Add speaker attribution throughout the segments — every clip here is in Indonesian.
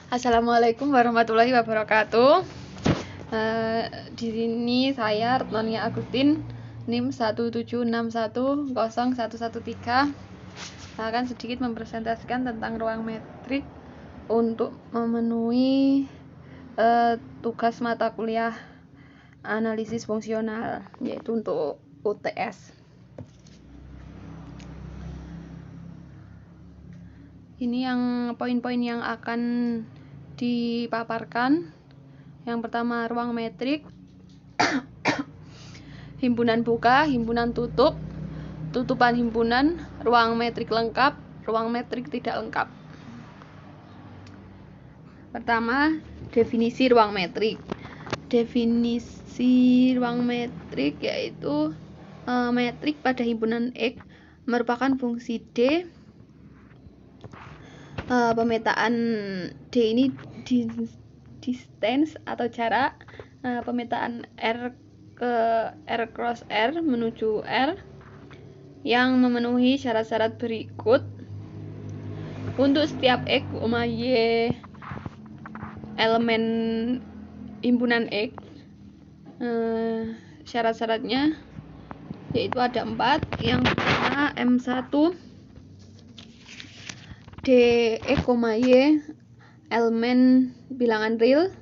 Speaker 1: Assalamualaikum warahmatullahi wabarakatuh. Di sini saya Retnonia Agustin, NIM 176101113, akan sedikit mempresentasikan tentang ruang metrik untuk memenuhi tugas mata kuliah analisis fungsional, yaitu untuk UTS. Ini yang poin-poin yang akan dipaparkan. Yang pertama, ruang metrik, himpunan buka, himpunan tutup, tutupan himpunan, ruang metrik lengkap, ruang metrik tidak lengkap. Pertama, definisi ruang metrik. Definisi ruang metrik yaitu metrik pada himpunan X merupakan fungsi D. Pemetaan D ini distance atau jarak, pemetaan R ke R cross R menuju R yang memenuhi syarat-syarat berikut. Untuk setiap X, Y elemen himpunan X, syarat-syaratnya yaitu ada 4. Yang pertama, M1 D X, Y elemen bilangan real.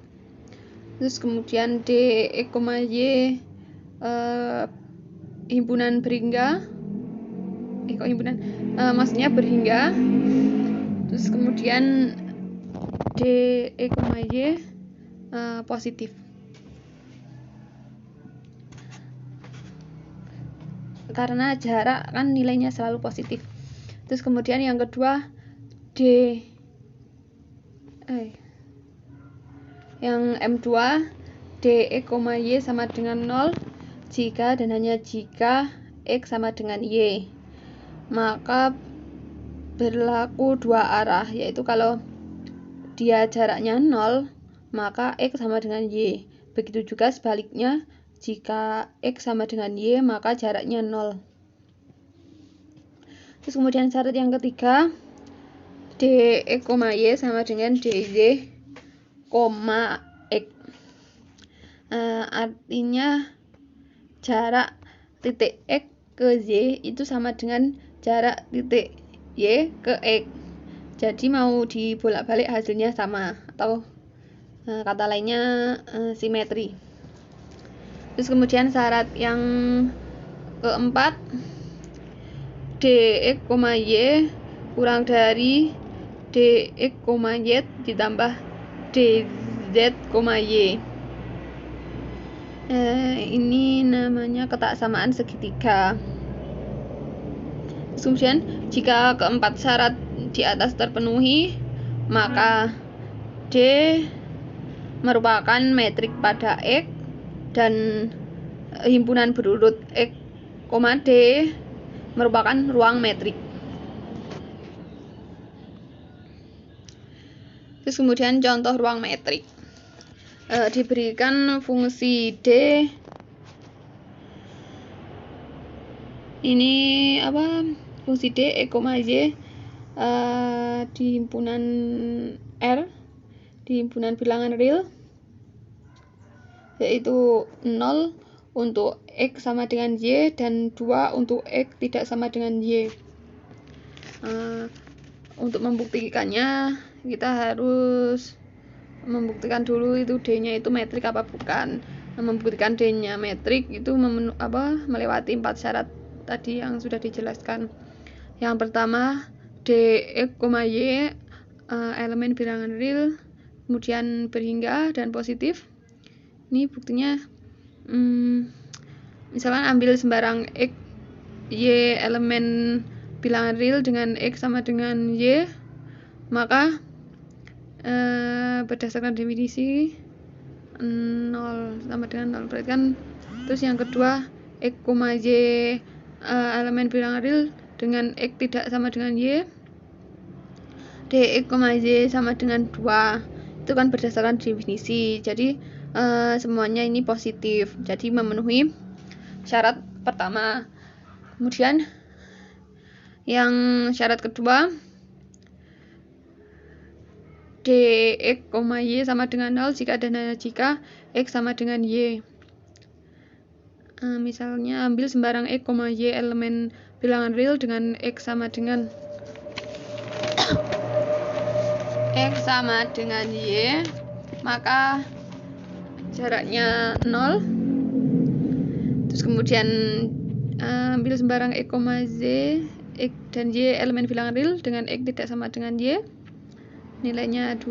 Speaker 1: Terus kemudian D X, Y himpunan berhingga. Maksudnya berhingga. Terus kemudian D X, Y positif. Karena jarak kan nilainya selalu positif. Terus kemudian yang kedua, yang M2 D X, Y sama dengan 0 jika dan hanya jika X sama dengan Y. Maka berlaku dua arah, yaitu kalau dia jaraknya 0 maka X sama dengan Y. Begitu juga sebaliknya, jika X sama dengan Y maka jaraknya 0. Terus kemudian syarat yang ketiga, D X, Y sama dengan DY, X. Artinya jarak titik X ke Y itu sama dengan jarak titik Y ke X. Jadi mau dibolak-balik hasilnya sama, atau kata lainnya simetri. Terus kemudian syarat yang keempat, DX, Y kurang dari DX, Y ditambah DZ, Y. Ini namanya ketaksamaan segitiga. Kemudian jika keempat syarat di atas terpenuhi, maka D merupakan metrik pada X dan himpunan berurut X, D merupakan ruang metrik. Terus kemudian contoh ruang metrik. Diberikan fungsi D, ini fungsi D X, Y di himpunan R, di himpunan bilangan real, yaitu 0 untuk X sama dengan Y dan 2 untuk X tidak sama dengan Y. Untuk membuktikannya kita harus membuktikan dulu itu D-nya itu metrik apa bukan. Membuktikan D-nya metrik itu melewati 4 syarat tadi yang sudah dijelaskan. Yang pertama, D X, Y elemen bilangan real, kemudian berhingga dan positif. Ini buktinya, misalkan ambil sembarang X, Y elemen bilangan real dengan X sama dengan Y, maka berdasarkan definisi 0 sama dengan 0, berarti kan. Terus yang kedua, X, Y elemen bilangan real dengan X tidak sama dengan Y, D X, Y sama dengan 2. Itu kan berdasarkan definisi. Jadi semuanya ini positif, jadi memenuhi syarat pertama. Kemudian yang syarat kedua, D dx, y sama dengan 0 jika dan hanya jika x sama dengan y. Misalnya ambil sembarang x, y elemen bilangan real dengan x sama dengan x sama dengan y, maka jaraknya 0. Terus kemudian ambil sembarang x, z, x dan y elemen bilangan real dengan x tidak sama dengan y, nilainya 2,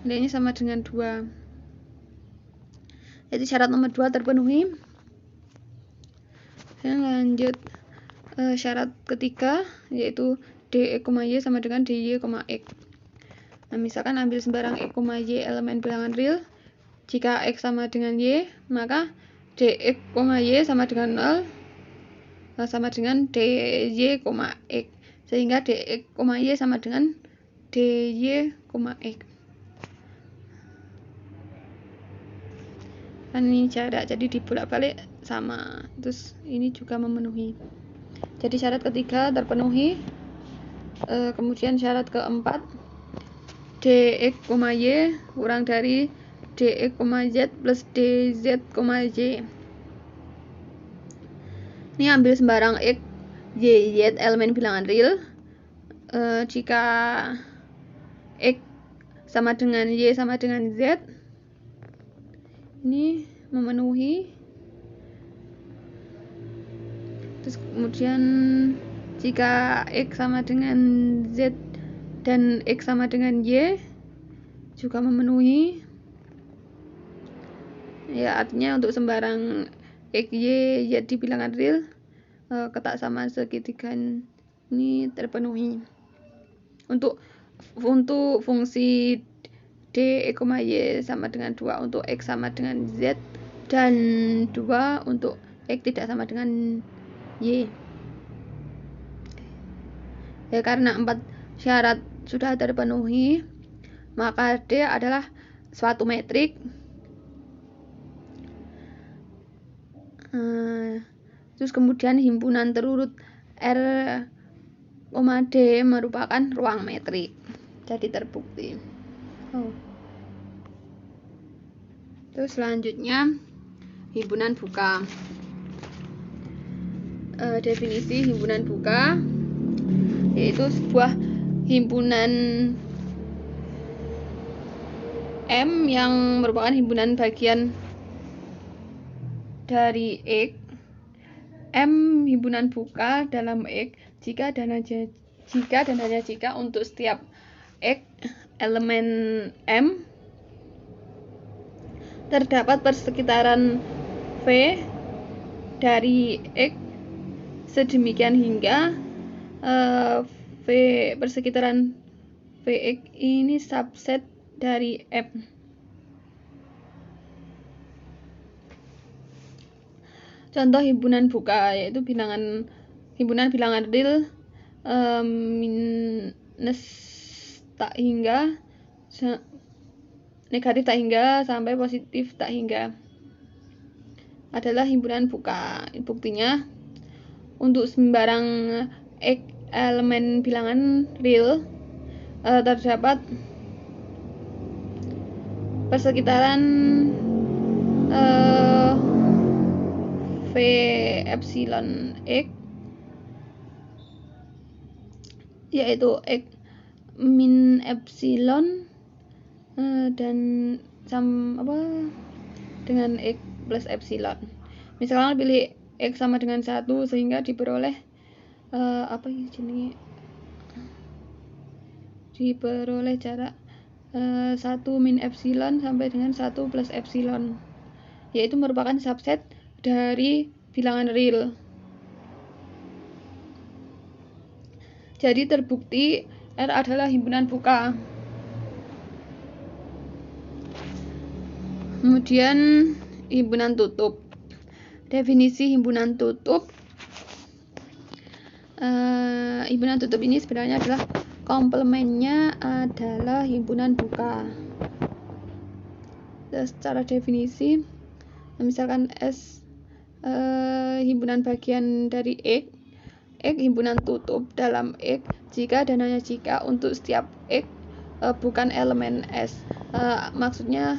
Speaker 1: nilainya sama dengan 2. Jadi syarat nomor 2 terpenuhi. Lanjut syarat ketiga, yaitu dx, y sama dengan dy, x. Misalkan ambil sembarang x, y elemen bilangan real. Jika x sama dengan y, maka dx, y sama dengan 0 sama dengan dy, x. Sehingga dx, y sama dengan dy, x. Kan ini jarak, jadi dibolak-balik sama. Terus ini juga memenuhi. Jadi syarat ketiga terpenuhi. Kemudian syarat keempat, dx, y kurang dari dx, z plus dz, y. Ini ambil sembarang x, y, z elemen bilangan real. Jika x sama dengan y sama dengan z, ini memenuhi. Terus kemudian jika x sama dengan z dan x sama dengan y juga memenuhi. Ya, artinya untuk sembarang x, y, z di bilangan real, ketak sama segitiga ini terpenuhi. Untuk fungsi dx, y sama dengan 2 untuk x sama dengan z, dan 2 untuk x tidak sama dengan y. Ya, karena 4 syarat sudah terpenuhi, maka D adalah suatu metrik. Terus kemudian himpunan terurut R, D merupakan ruang metrik. Jadi terbukti. Terus selanjutnya himpunan buka. Definisi himpunan buka yaitu sebuah himpunan M yang merupakan himpunan bagian dari X. M himpunan buka dalam X jika dan hanya jika untuk setiap X elemen M terdapat persekitaran V dari X sedemikian hingga V persekitaran Vx ini subset dari F. Contoh himpunan buka yaitu himpunan bilangan real minus tak hingga, negatif tak hingga sampai positif tak hingga adalah himpunan buka. Buktinya untuk sembarang X elemen bilangan real terdapat persekitaran V epsilon X yaitu X min epsilon dan dengan X plus epsilon. Misalkan pilih X sama dengan 1 sehingga diperoleh diperoleh jarak 1 min epsilon sampai dengan 1 plus epsilon, yaitu merupakan subset dari bilangan real. Jadi terbukti R adalah himpunan buka. Kemudian himpunan tutup. Definisi himpunan tutup. Himpunan tutup ini sebenarnya adalah komplemennya adalah himpunan buka. Secara definisi, misalkan S himpunan bagian dari X himpunan tutup dalam X jika dan hanya jika untuk setiap X bukan elemen S. Maksudnya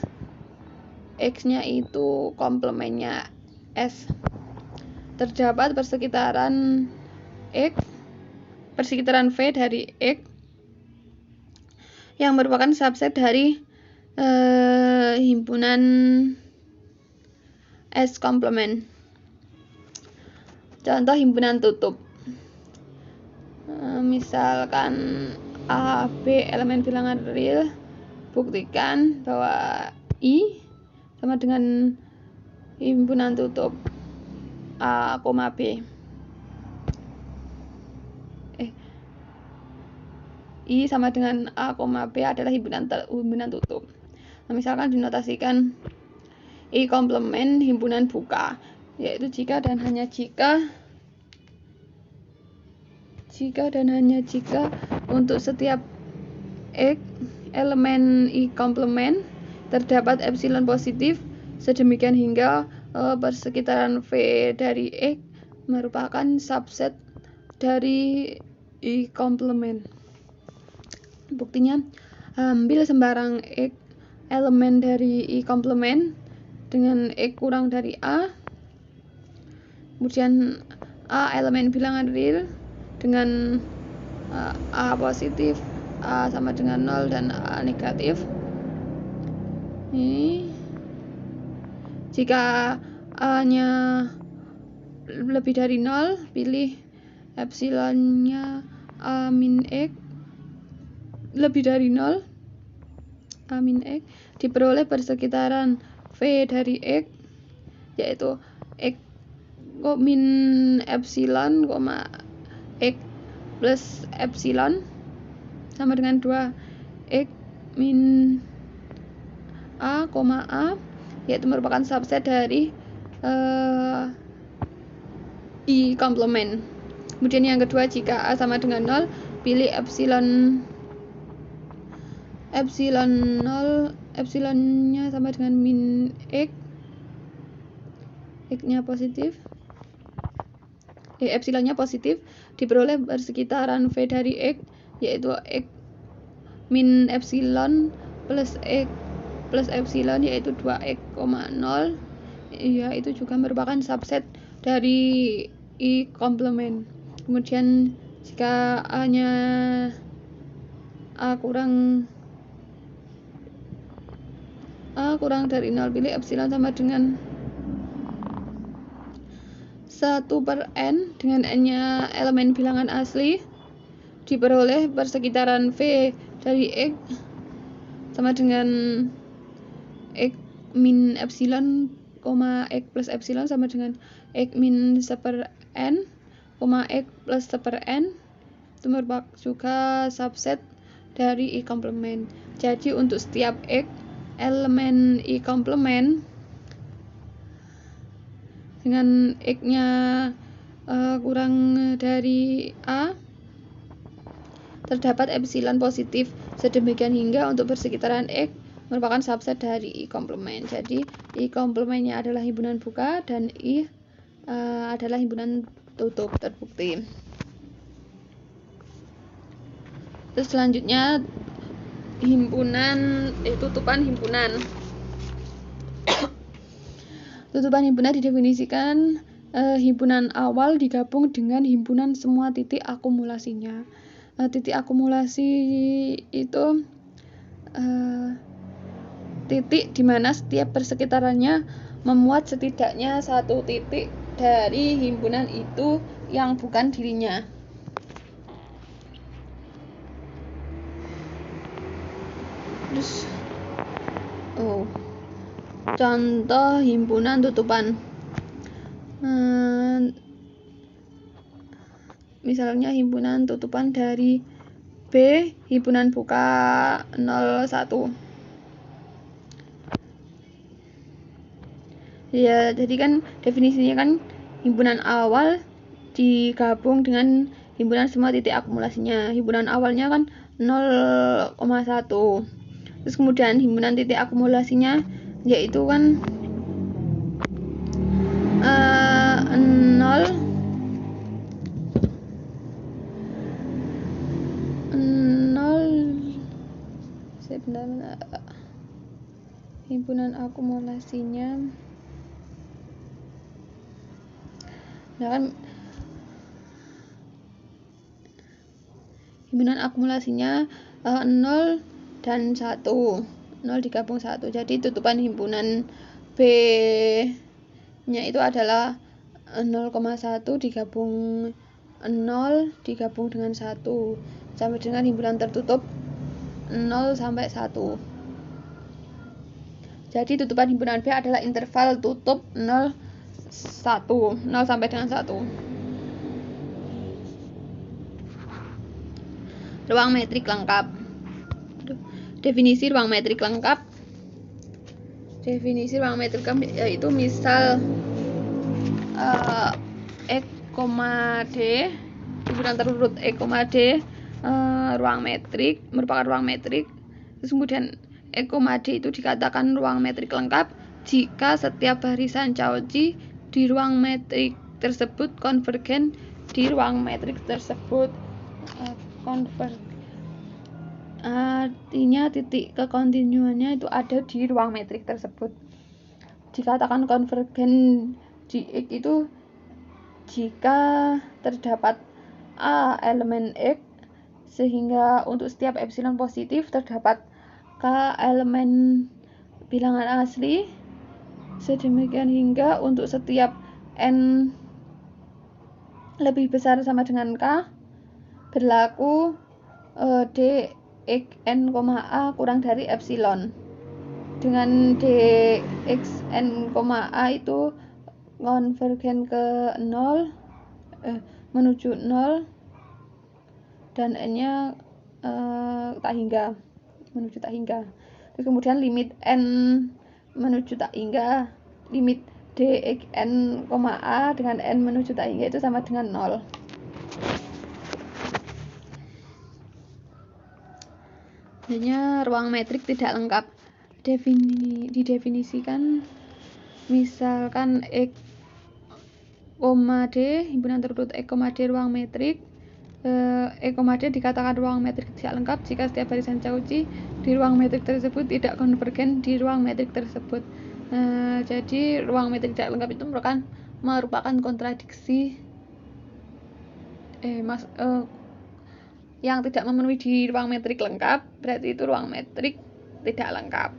Speaker 1: X-nya itu komplemennya S. Terdapat persekitaran V dari X yang merupakan subset dari himpunan S komplement. Contoh himpunan tutup. Misalkan A, B elemen bilangan real, buktikan bahwa I sama dengan himpunan tutup A, B. I sama dengan A, B adalah himpunan tutup. Nah, misalkan dinotasikan I komplement himpunan buka, yaitu jika dan hanya jika untuk setiap X elemen I komplement terdapat epsilon positif, sedemikian hingga persekitaran V dari X merupakan subset dari I komplement. Buktinya, ambil sembarang X elemen dari I komplement dengan X kurang dari A, kemudian A elemen bilangan real dengan A positif, A sama dengan 0 dan A negatif. Ini jika A-nya lebih dari 0, pilih epsilonnya A min X lebih dari 0, A min X, diperoleh persekitaran V dari X, yaitu X min epsilon, X plus epsilon sama dengan 2 X min A, yaitu merupakan subset dari I komplement. Kemudian yang kedua, jika A sama dengan 0, pilih epsilonnya sama dengan min X, X-nya positif, epsilonnya positif, diperoleh persekitaran V dari X, yaitu X min epsilon plus X plus epsilon, yaitu 2X, 0, itu juga merupakan subset dari I komplement. Kemudian jika A-nya A kurang dari 0, pilih epsilon sama dengan 1/n dengan n-nya elemen bilangan asli, diperoleh persekitaran V dari X sama dengan X min epsilon, X plus epsilon sama dengan X min 1/n, X plus 1/n, itu merupakan juga subset dari I komplement. Jadi untuk setiap X elemen I komplement dengan X-nya kurang dari A, terdapat epsilon positif, sedemikian hingga untuk persekitaran X merupakan subset dari I komplement. Jadi I komplementnya adalah himpunan buka dan I adalah himpunan tutup, terbukti. Terus selanjutnya tutupan himpunan. Tutupan himpunan didefinisikan himpunan awal digabung dengan himpunan semua titik akumulasinya. Titik akumulasi itu titik di mana setiap persekitarannya memuat setidaknya satu titik dari himpunan itu yang bukan dirinya. Terus contoh himpunan tutupan, misalnya himpunan tutupan dari B himpunan buka 01. Ya, jadi kan definisinya kan himpunan awal digabung dengan himpunan semua titik akumulasinya. Himpunan awalnya kan 0,1. Terus kemudian himpunan titik akumulasinya yaitu kan 0, himpunan akumulasinya himpunan akumulasinya 0 dan 1, 0 digabung 1. Jadi tutupan himpunan B nya itu adalah 0,1 digabung 0 digabung dengan 1 sama dengan himpunan tertutup 0 sampai 1. Jadi tutupan himpunan B adalah interval tutup 0 sampai dengan 1. Ruang metrik lengkap. Definisi ruang metrik lengkap. Definisi ruang metrik lengkap yaitu misal E, D, himpunan terurut E, D ruang metrik merupakan ruang metrik. Terus kemudian E, D itu dikatakan ruang metrik lengkap jika setiap barisan Cauchy di ruang metrik tersebut konvergen di ruang metrik tersebut. Artinya titik kekontinuannya itu ada di ruang metrik tersebut. Dikatakan konvergen di X itu jika terdapat A elemen X sehingga untuk setiap epsilon positif terdapat K elemen bilangan asli, sedemikian hingga untuk setiap N lebih besar sama dengan K berlaku D X N, A kurang dari epsilon. Dengan D X N, A itu konvergen ke 0 menuju 0 dan N-nya menuju tak hingga. Terus kemudian limit N menuju tak hingga, limit D X N, A dengan N menuju tak hingga itu sama dengan 0. Adanya ruang metrik tidak lengkap. Didefinisikan misalkan X, D, himpunan terurut X, D ruang metrik. E, D dikatakan ruang metrik tidak lengkap jika setiap barisan Cauchy di ruang metrik tersebut tidak konvergen di ruang metrik tersebut. Jadi ruang metrik tidak lengkap itu merupakan kontradiksi yang tidak memenuhi di ruang metrik lengkap, berarti itu ruang metrik tidak lengkap.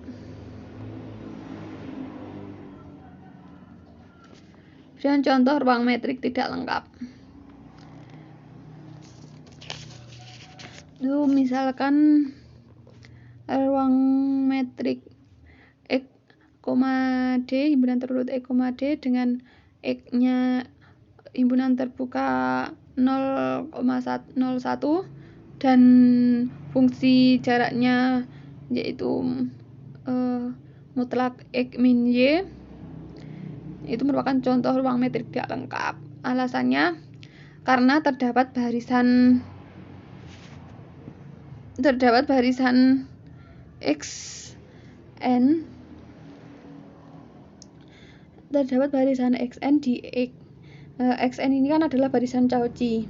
Speaker 1: Dan contoh ruang metrik tidak lengkap. Itu misalkan ruang metrik X, D, himpunan terurut X, D dengan X-nya himpunan terbuka 0,01 dan fungsi jaraknya yaitu mutlak X min Y, itu merupakan contoh ruang metrik tidak lengkap. Alasannya karena terdapat barisan Xn di X. Xn ini kan adalah barisan Cauchy.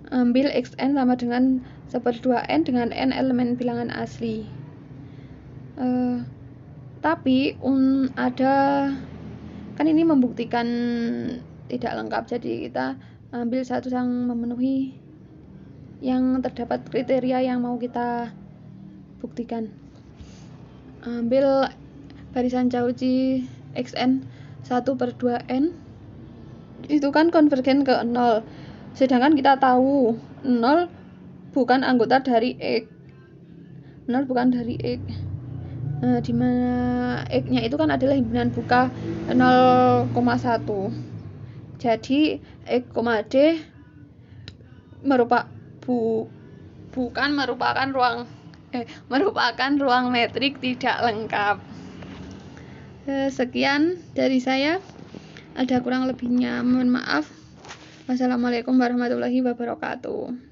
Speaker 1: Ambil Xn sama dengan 1/2n dengan n elemen bilangan asli. Tapi ada kan ini membuktikan tidak lengkap, jadi kita ambil satu yang memenuhi yang terdapat kriteria yang mau kita buktikan. Ambil barisan Cauchy Xn 1/2n itu kan konvergen ke 0, sedangkan kita tahu 0 bukan anggota dari X, 0 bukan dari X. Dimana X-nya itu kan adalah himpunan buka 0,1. Jadi X, D merupakan ruang metrik tidak lengkap. Sekian dari saya. Ada kurang lebihnya mohon maaf. Wassalamualaikum warahmatullahi wabarakatuh.